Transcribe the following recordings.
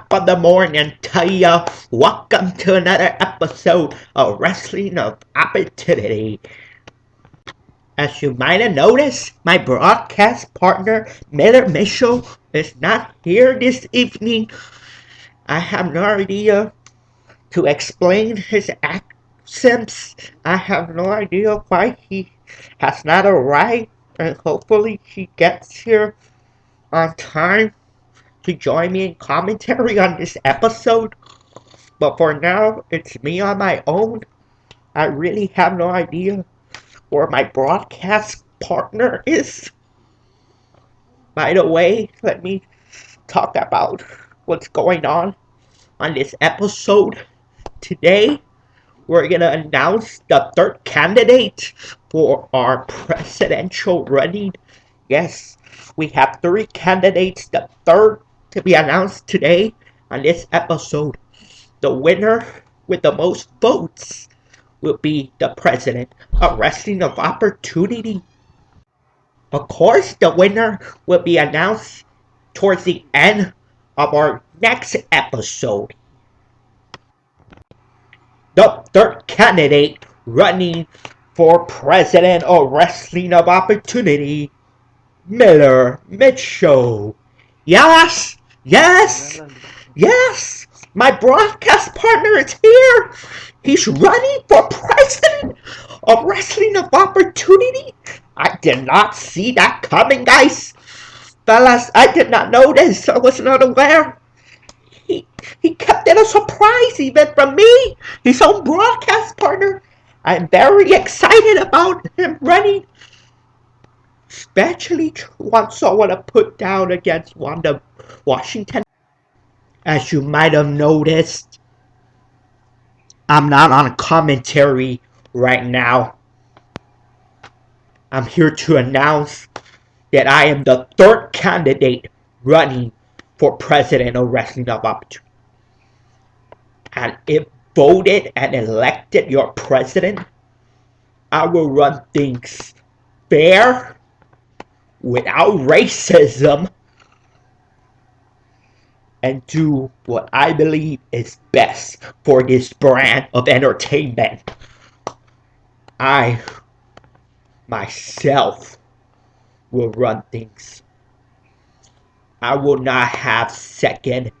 top of the morning to ya. Welcome to another episode of Wrestling of Opportunity. As you might have noticed, my broadcast partner, Miller Mitchell, is not here this evening. I have no idea to explain his absence. I have no idea why he has not arrived, and hopefully he gets here on time to join me in commentary on this episode. But for now, it's me on my own. I really have no idea where my broadcast partner is. By the way, let me talk about what's going on this episode. Today, we're gonna announce the third candidate for our presidential running. Yes, we have 3 candidates. The third to be announced today on this episode. The winner with the most votes will be the president of Wrestling of Opportunity. Of course, the winner will be announced towards the end of our next episode. The third candidate running for president of Wrestling of Opportunity, Miller Mitchell. Yes, yes, yes, my broadcast partner is here. He's running for president of Wrestling of Opportunity. I did not see that coming, guys. Fellas, I did not know this. I was not aware. He kept it a surprise even from me, his own broadcast partner. I'm very excited about him running. Especially once I want to put down against Wanda Washington. As you might have noticed, I'm not on commentary right now. I'm here to announce that I am the third candidate running for president of Wrestling of Opportunity. And if voted and elected your president, I will run things fair, without racism, and do what I believe is best for this brand of entertainment. I, myself, will run things. I will not have second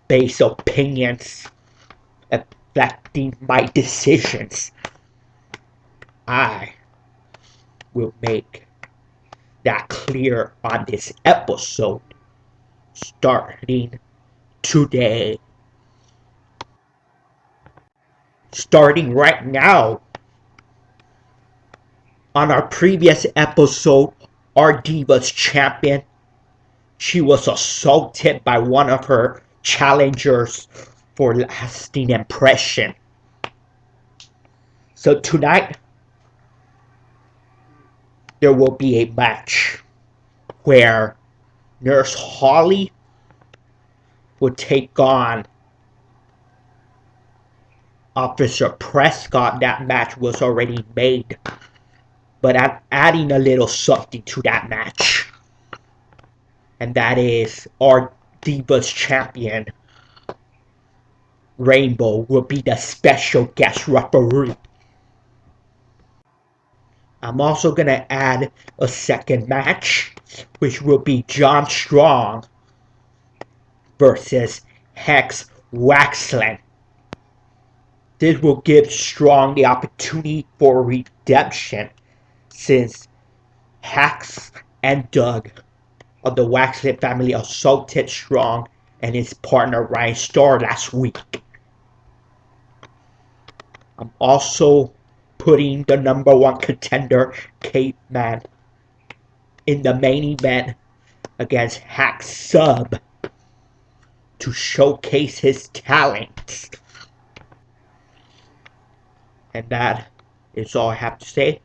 base opinions affecting my decisions. I will make that clear on this episode starting today. Starting right now. On our previous episode, our Diva's champion, she was assaulted by one of her challengers for lasting impression. So tonight, there will be a match where Nurse Holly will take on Officer Prescott. That match was already made, but I'm adding a little something to that match. And that is our Diva's champion, Rainbow, will be the special guest referee. I'm also going to add a second match, which will be John Strong versus Hex Waxlon. This will give Strong the opportunity for redemption, since Hex and Doug of the Waxlon family assaulted Strong and his partner Ryan Starr last week. I'm also putting the number 1 contender, Caveman, in the main event against Mack Sub to showcase his talents. And that is all I have to say.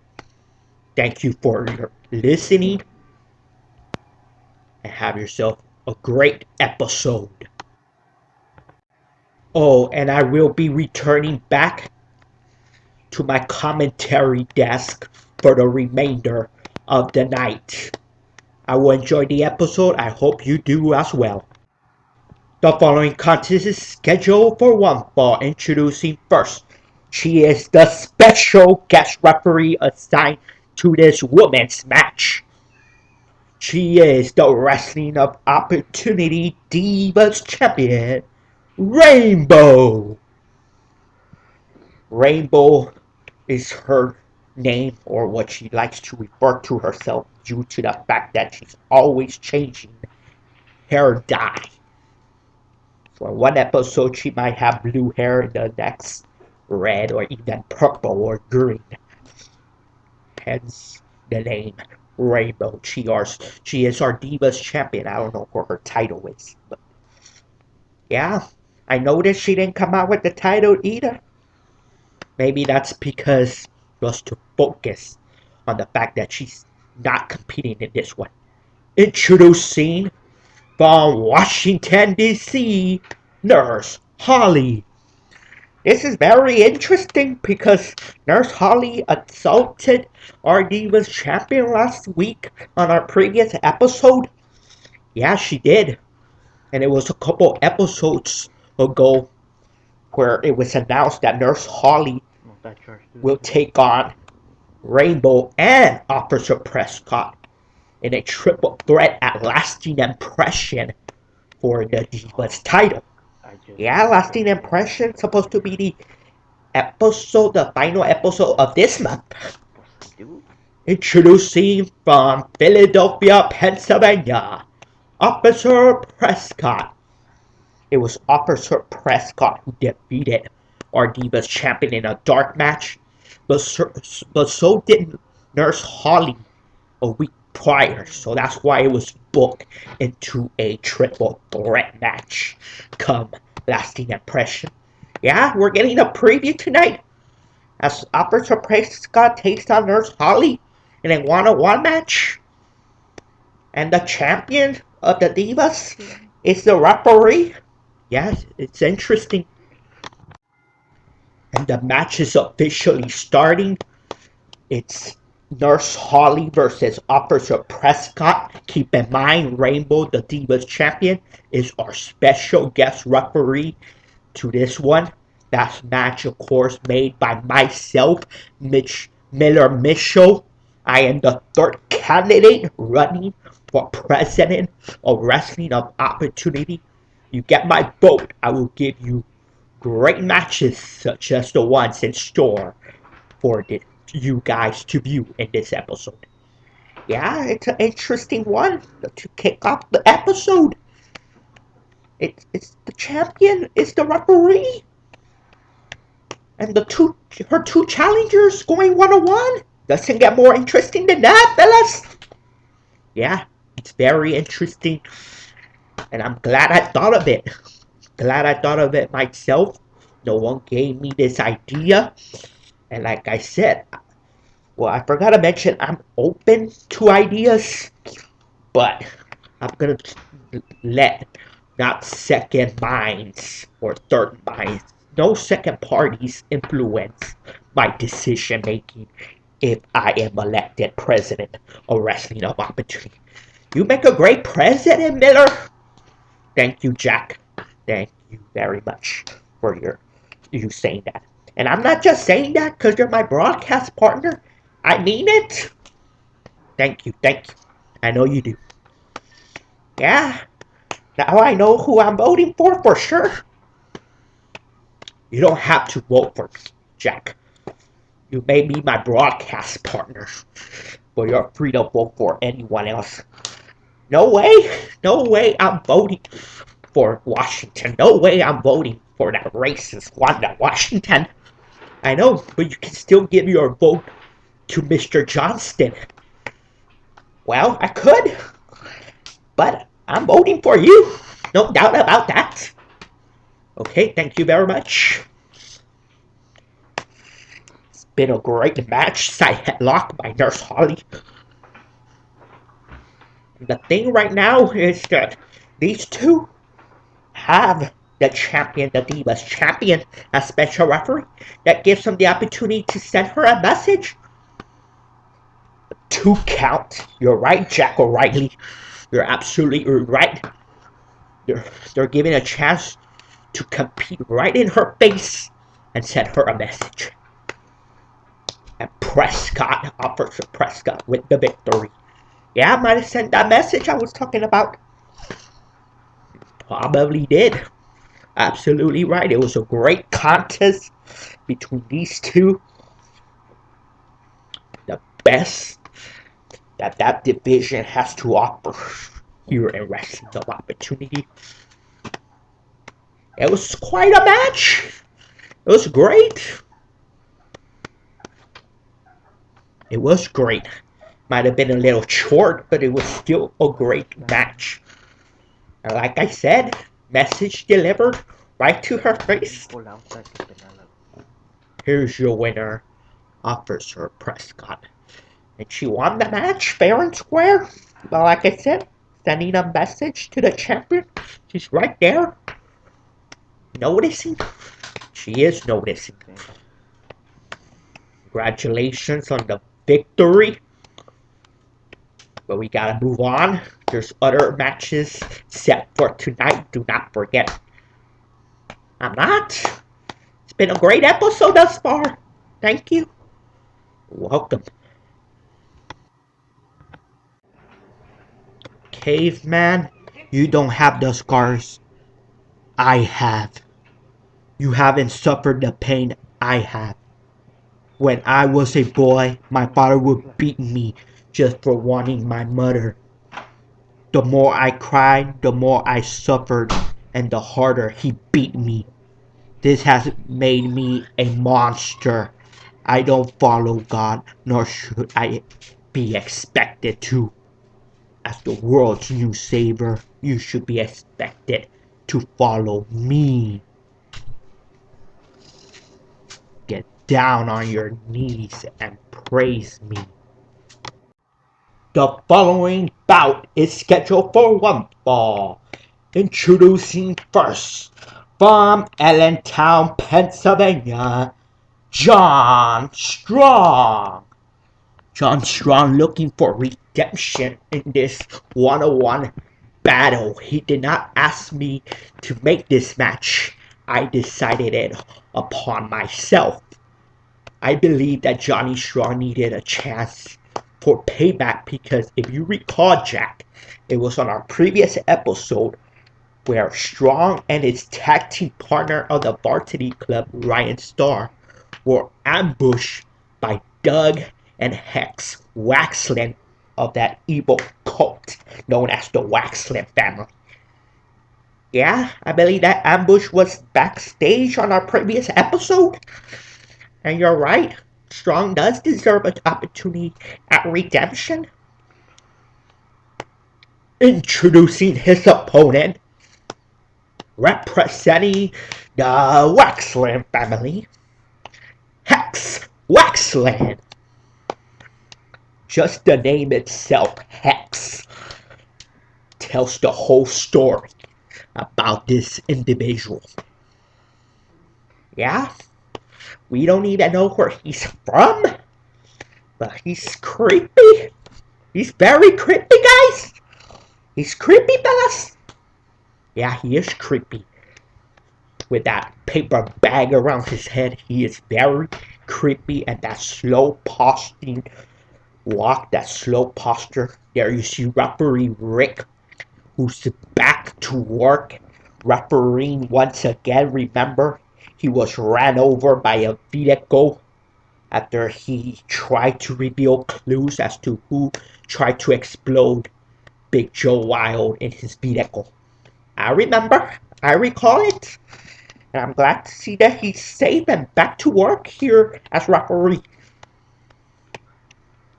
Thank you for your listening, and have yourself a great episode. Oh, and I will be returning back to my commentary desk for the remainder of the night. I will enjoy the episode. I hope you do as well. The following contest is scheduled for one fall. Introducing first, she is the special guest referee assigned to this women's match. She is the Wrestling of Opportunity Divas Champion, Rainbow. Rainbow is her name, or what she likes to refer to herself, due to the fact that she's always changing hair dye. So in one episode she might have blue hair, in the next red or even purple or green. Hence the name Rainbow. She is our Divas Champion. I don't know what her title is, but yeah, I noticed she didn't come out with the title either. Maybe that's because just to focus on the fact that she's not competing in this one. Introducing from Washington, D.C., Nurse Holly. This is very interesting because Nurse Holly assaulted our Divas Champion last week on our previous episode. Yeah, she did. And it was a couple episodes ago where it was announced that Nurse Holly will take on Rainbow and Officer Prescott in a triple threat at Lasting Impression for the Divas title. Yeah, Lasting Impression supposed to be the final episode of this month. Introducing from Philadelphia, Pennsylvania, Officer Prescott. It was Officer Prescott who defeated our Divas Champion in a dark match, but so did Nurse Holly a week prior, so that's why it was booked into a triple threat match come Lasting Impression. Yeah, we're getting a preview tonight as Officer Prescott takes on Nurse Holly in a one-on-one match, and the champion of the Divas is the referee. Yes, it's interesting. And the match is officially starting. It's Nurse Holly versus Officer Prescott. Keep in mind, Rainbow, the Divas Champion, is our special guest referee to this one. That match, of course, made by myself, Miller Mitchell. I am the third candidate running for president of Wrestling of Opportunity. You get my vote, I will give you great matches such as the ones in store for you guys to view in this episode. Yeah, it's an interesting one to kick off the episode. It's the champion, it's the referee, and her two challengers going one-on-one. Doesn't get more interesting than that, fellas. Yeah, it's very interesting, and I'm glad I thought of it. Glad I thought of it myself. No one gave me this idea, and like I said, well, I forgot to mention I'm open to ideas, but I'm gonna let not second minds or third minds, no second parties influence my decision making if I am elected president of Wrestling of Opportunity. You make a great president, Miller. Thank you, Jack. Thank you very much for you saying that. And I'm not just saying that because you're my broadcast partner. I mean it. Thank you. I know you do. Yeah. Now I know who I'm voting for sure. You don't have to vote for me, Jack. You may be my broadcast partner, but you're free to vote for anyone else. No way I'm voting for Washington. No way I'm voting for that racist Wanda Washington. I know, but you can still give your vote to Mr. Johnston. Well, I could, but I'm voting for you. No doubt about that. Okay, thank you very much. It's been a great match. Side headlock by Nurse Holly. The thing right now is that these two have the champion, the Divas Champion, as special referee. That gives them the opportunity to send her a message. 2 count. You're right, Jack O'Reilly. You're absolutely right. They're giving a chance to compete right in her face and send her a message. And Prescott, Officer Prescott, with the victory. Yeah, I might have sent that message I was talking about. Probably did. Absolutely right. It was a great contest between these two. The best that division has to offer here in Wrestling of Opportunity. It was quite a match. It was great. It was great. Might have been a little short, but it was still a great match. And like I said, message delivered right to her face. Here's your winner, Officer Prescott. And she won the match fair and square. But like I said, sending a message to the champion. She's right there. Noticing. She is noticing. Congratulations on the victory. But we gotta move on. There's other matches set for tonight. Do not forget. I'm not. It's been a great episode thus far. Thank you. Welcome. Caveman, you don't have the scars I have. You haven't suffered the pain I have. When I was a boy, my father would beat me just for wanting my mother. The more I cried, the more I suffered, and the harder he beat me. This has made me a monster. I don't follow God, nor should I be expected to. As the world's new savior, you should be expected to follow me. Get down on your knees and praise me. The following bout is scheduled for one fall. Introducing first, from Allentown, Pennsylvania, John Strong. John Strong looking for redemption in this one-on-one battle. He did not ask me to make this match. I decided it upon myself. I believe that Johnny Strong needed a chance for payback because if you recall, Jack, it was on our previous episode where Strong and his tag team partner of the Varsity Club, Ryan Starr, were ambushed by Doug and Hex Waxlon of that evil cult known as the Waxlon family. Yeah, I believe that ambush was backstage on our previous episode. And you're right, Strong does deserve an opportunity at redemption. Introducing his opponent, representing the Waxlon family, Hex Waxlon. Just the name itself, Hex, tells the whole story about this individual. Yeah, we don't even know where he's from, but he's creepy. He's very creepy, guys. He's creepy, fellas. Yeah, he is creepy. With that paper bag around his head, he is very creepy, and that slow posturing walk, that slow posture. There you see referee Rick, who's back to work, refereeing once again. Remember, he was ran over by a vehicle after he tried to reveal clues as to who tried to explode Big Joe Wild in his vehicle. I remember, I recall it, and I'm glad to see that he's safe and back to work here as referee.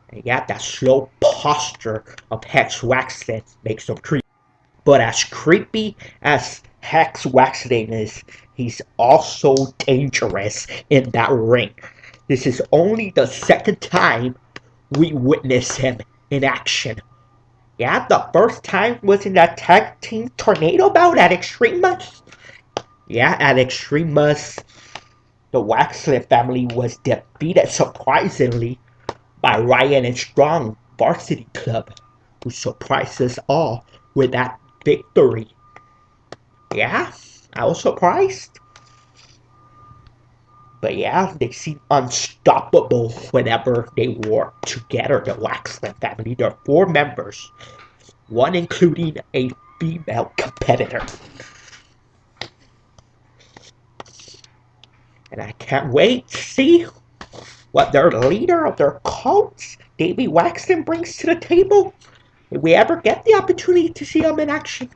And yeah, that slow posture of Hex Waxlon makes him creepy. But as creepy as Hex Waxlon is, he's also dangerous in that ring. This is only the second time we witness him in action. Yeah, the first time was in that tag team tornado bout at Extremas. Yeah, at Extremas, the Waxlon family was defeated surprisingly by Ryan and Strong Varsity Club, who surprised us all with that victory. Yeah, I was surprised. But yeah, they seem unstoppable whenever they work together, the Waxlon family. There are 4 members, one including a female competitor. And I can't wait to see what their leader of their cult, Davey Waxlon, brings to the table. If we ever get the opportunity to see him in action.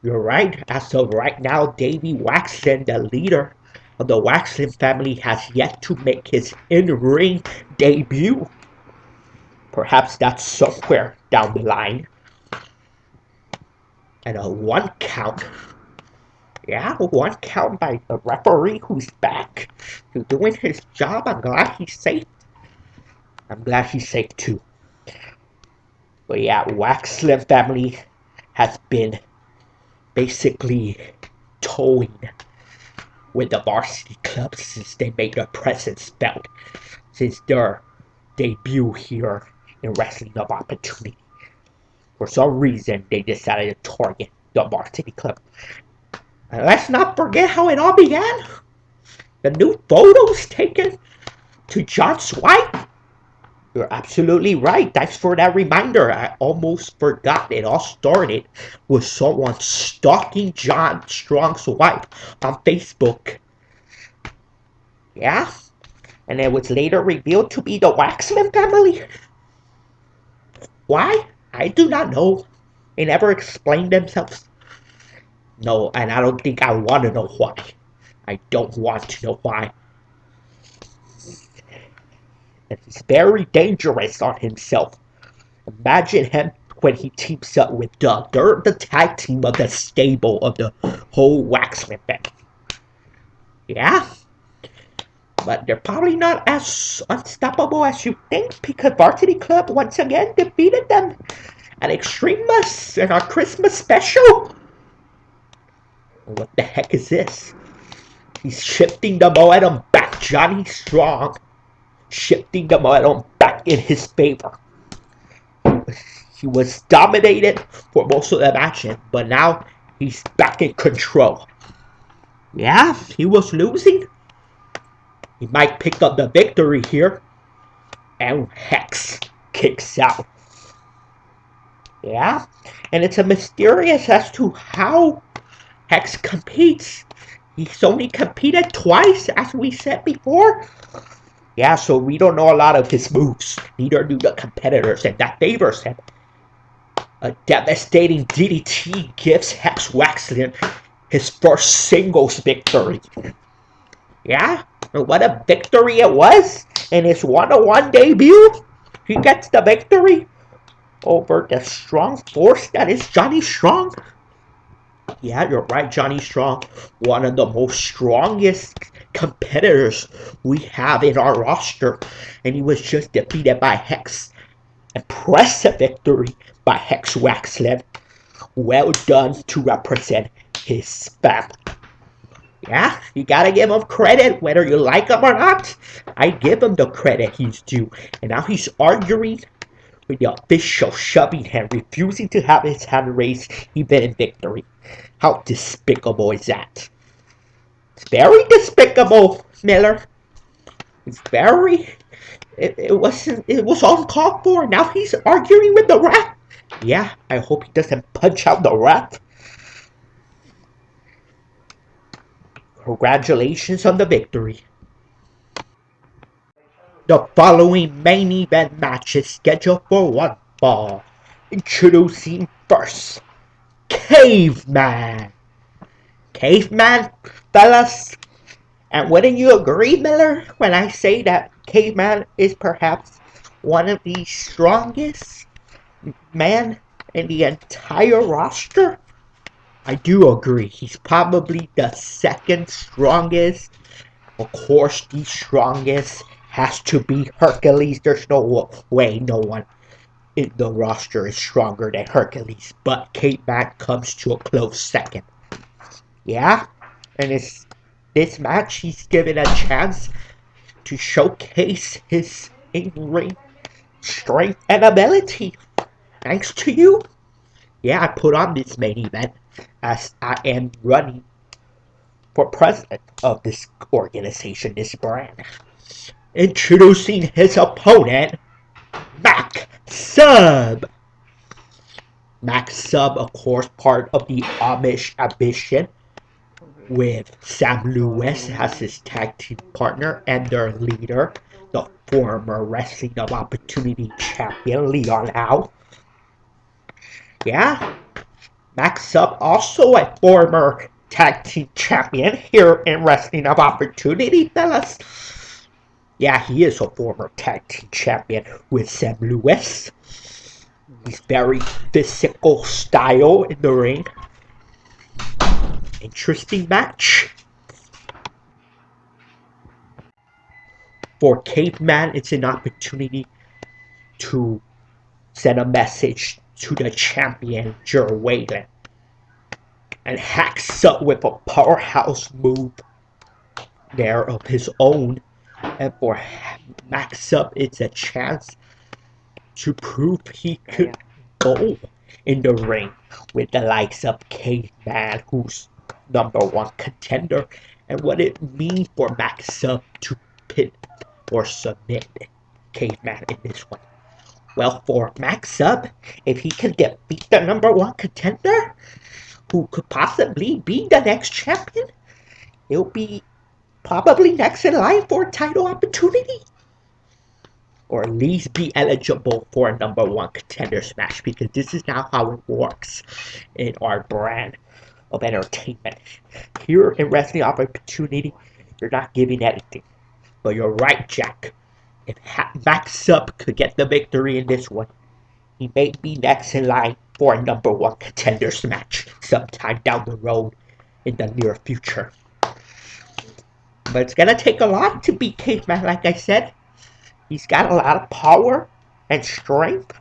You're right, as of right now, Davey Waxlon, the leader of the Waxlon family, has yet to make his in-ring debut. Perhaps that's somewhere down the line. And a 1 count. Yeah, 1 count by the referee who's back to doing his job. I'm glad he's safe. I'm glad he's safe too. But yeah, Waxlon family has been basically toying with the varsity club since they made their presence felt. Since their debut here in Wrestling of Opportunity. For some reason, they decided to target the varsity club. And let's not forget how it all began. The new photos taken to John's wife. You're absolutely right. Thanks for that reminder. I almost forgot it all started with someone stalking John Strong's wife on Facebook. Yeah? And it was later revealed to be the Waxlon family. Why? I do not know. They never explained themselves. No, and I don't think I want to know why. I don't want to know why. And he's very dangerous on himself. Imagine him when he teams up with Doug. They're the tag team of the stable of the whole Waxlon family. Yeah? But they're probably not as unstoppable as you think, because Varsity Club once again defeated them at Extremus in our Christmas special. What the heck is this? He's shifting the momentum back. Johnny Strong shifting the momentum back in his favor. He was dominated for most of the match, but now he's back in control. Yeah, he was losing. He might pick up the victory here. And Hex kicks out. Yeah, and it's a mysterious as to how Hex competes. He's only competed twice, as we said before. Yeah, so we don't know a lot of his moves. Neither do the competitors, and that favors him. A devastating DDT gives Hex Waxlon his first singles victory. Yeah, and what a victory it was in his one-on-one debut. He gets the victory over the strong force that is Johnny Strong. Yeah, you're right, Johnny Strong. One of the most strongest competitors we have in our roster. And he was just defeated by Hex. Impressive victory by Hex Waxlon. Well done to represent his family. Yeah, you gotta give him credit, whether you like him or not. I give him the credit he's due. And now he's arguing with the official, shoving him, refusing to have his hand raised even in victory. How despicable is that? It's very despicable, Miller. It's very... It was uncalled for. Now he's arguing with the ref. Yeah, I hope he doesn't punch out the ref. Congratulations on the victory. The following main event match is scheduled for 1 fall. Introducing first, Caveman. Caveman, fellas. And wouldn't you agree, Miller, when I say that Caveman is perhaps one of the strongest men in the entire roster? I do agree. He's probably the second strongest. Of course, the strongest has to be Hercules. There's no way no one in the roster is stronger than Hercules. But Caveman comes to a close second. Yeah? And it's this match, he's given a chance to showcase his in-ring strength and ability. Thanks to you. Yeah, I put on this main event. as I am running for president of this organization, this brand. Introducing his opponent, Mack Sub. Mack Sub, of course, part of the Amish Ambition, with Sam Lewis as his tag team partner and their leader, the former Wrestling of Opportunity champion, Leon Al. Yeah, Mack Sub, also a former tag team champion here in Wrestling of Opportunity, fellas. Yeah, he is a former tag team champion with Sam Lewis. He's very physical style in the ring. Interesting match. For Caveman, it's an opportunity to send a message to the champion, Jer Waylon, and hacks up with a powerhouse move there of his own. And for Mack Sub, it's a chance to prove he could go in the ring with the likes of Caveman, who's #1 contender, and what it means for Mack Sub to pin or submit Caveman in this one. Well, for Mack Sub, if he can defeat the #1 contender, who could possibly be the next champion, he'll be probably next in line for a title opportunity. Or at least be eligible for a #1 contenders match, because this is now how it works in our brand of entertainment. Here in Wrestling Opportunity, you're not giving anything. But you're right, Jack. If Mack Sub could get the victory in this one, he may be next in line for a #1 contenders match sometime down the road in the near future. But it's gonna take a lot to beat Caveman, like I said. He's got a lot of power and strength.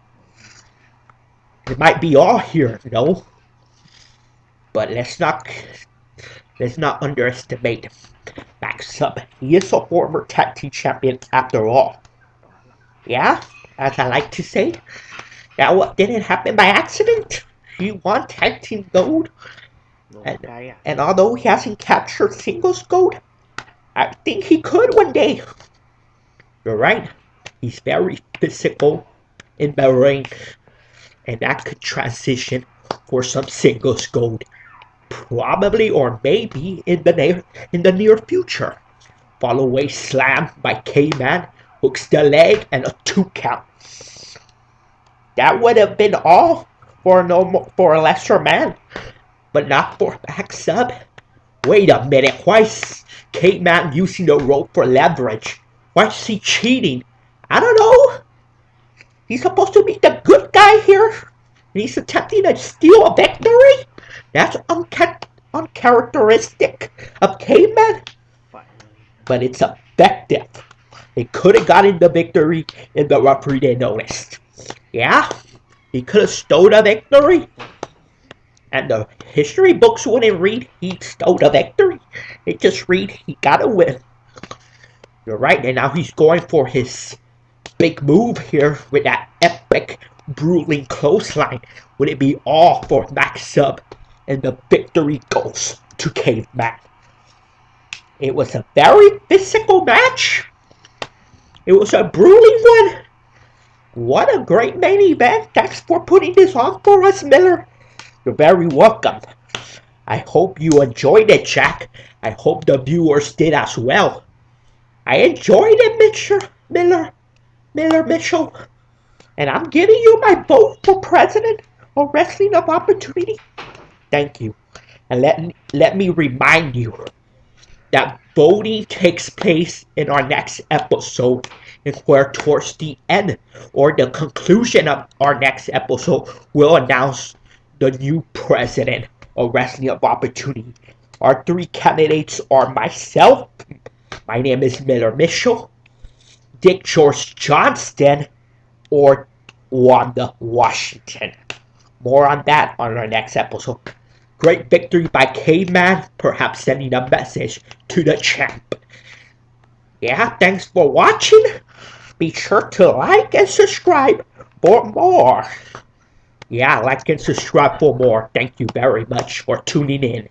It might be all here, no? But let's not underestimate Mack Sub. He is a former tag team champion after all. Yeah, as I like to say, that what didn't happen by accident. He won tag team gold, and although he hasn't captured singles gold, I think he could one day. You're right. He's very physical in the ring, and that could transition for some singles gold, probably or maybe in the near future. Follow away slam by Caveman, hooks the leg, and a 2 count. That would have been all for a lesser man, but not for Mack Sub. Wait a minute, why is Caveman using the rope for leverage? Why is he cheating? I don't know. He's supposed to be the good guy here, and he's attempting to steal a victory? That's uncharacteristic of Caveman. But it's effective. They could have gotten the victory if the referee didn't notice. Yeah, he could have stole the victory, and the history books wouldn't read he stole the victory. They just read he got a win. You're right, and now he's going for his big move here with that epic, grueling clothesline. Would it be all for Mack Sub? And the victory goes to Caveman. It was a very physical match. It was a grueling one. What a great main event. Thanks for putting this on for us, Miller. You're very welcome. I hope you enjoyed it, Jack. I hope the viewers did as well. I enjoyed it, Miller Mitchell. And I'm giving you my vote for president of Wrestling of Opportunity. Thank you. And let me remind you that voting takes place in our next episode, and where towards the end or the conclusion of our next episode, we'll announce the new president of Wrestling of Opportunity. Our 3 candidates are myself, my name is Miller Mitchell, Dick George Johnston, or Wanda Washington. More on that on our next episode. Great victory by Caveman, perhaps sending a message to the champ. Yeah, thanks for watching. Be sure to like and subscribe for more. Yeah, like and subscribe for more. Thank you very much for tuning in.